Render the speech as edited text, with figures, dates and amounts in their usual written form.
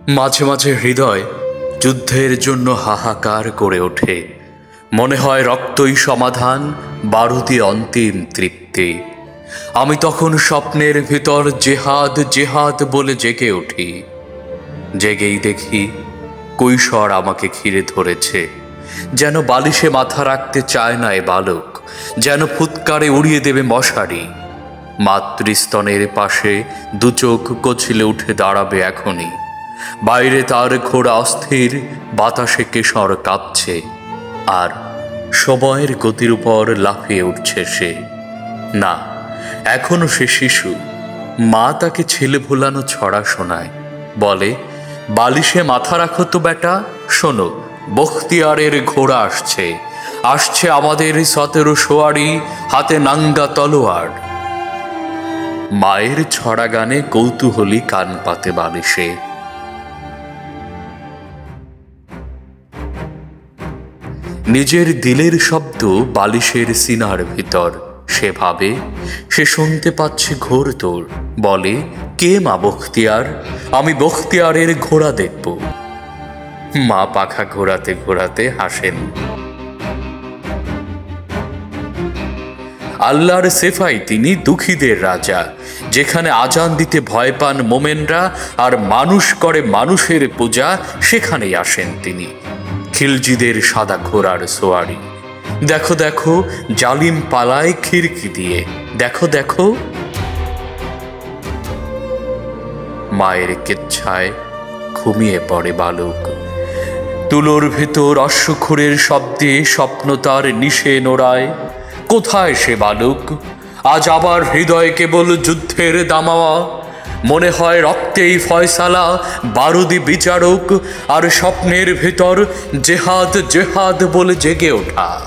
মাঝে মাঝে হৃদয় যুদ্ধের জন্য হাহাকার করে ওঠে। মনে হয় রক্তই সমাধান, বারুদই অন্তিম তৃপ্তি। আমি তখন স্বপ্নের ভিতর জেহাদ জেহাদ বলে জেগে উঠি। জেগেই দেখি কৈশোর আমাকে ঘিরে ধরেছে। যেন বালিশে মাথা রাখতে চায় না এ বালক, যেন ফুৎকারে উড়িয়ে দেবে মশারি। মাতৃস্তনের পাশে দু চোখ কচলে উঠে দাঁড়াবে এখনই। বাইরে তার ঘোড়া অস্থির, বাতাসে কেশর কাঁপছে, আর সময়ের গতির উপর লাফিয়ে উঠছে সে। না, এখনো সে শিশু। মা তাকে ছেলে ভোলানো ছড়া শোনায়, বলে, বালিশে মাথা রাখো তো বেটা, শোনো বখতিয়ারের ঘোড়া আসছে, আসছে আমাদের 17 সোয়ারি, হাতে নাঙ্গা তলোয়ার। মায়ের ছড়া গানে কৌতূহলী কান পাতে বালিশে। নিজের দিলের শব্দ বালিশের সিনার ভিতর। সে ভাবে সে শুনতে পাচ্ছে ঘোর তোর। বলে, কে মা বখতিয়ার? আমি বখতিয়ারের ঘোড়া দেখব। মা পাখা ঘোরাতে ঘোরাতে হাসেন। আল্লাহর সেফাই তিনি, দুঃখীদের রাজা। যেখানে আজান দিতে ভয় পান মোমেনরা আর মানুষ করে মানুষের পূজা, সেখানেই আসেন তিনি। খিলজিদের সাদা ঘোড়ার সোয়ারি। দেখো দেখো জালিম পালায় খিড়কি দিয়ে, দেখো দেখো। মায়ের কেচ্ছায় ঘুমিয়ে পড়ে বালক। তুলোর ভেতর অশ্বক্ষুরের শব্দে স্বপ্ন তার নিশে নোড়ায়। কোথায় সে বালক? আজ আবার হৃদয় কেবল যুদ্ধের দামাওয়া। মনে হয় রক্তেই ফয়সালা, বারুদি বিচারক, আর স্বপ্নের ভেতর জেহাদ জেহাদ বলে জেগে ওঠা।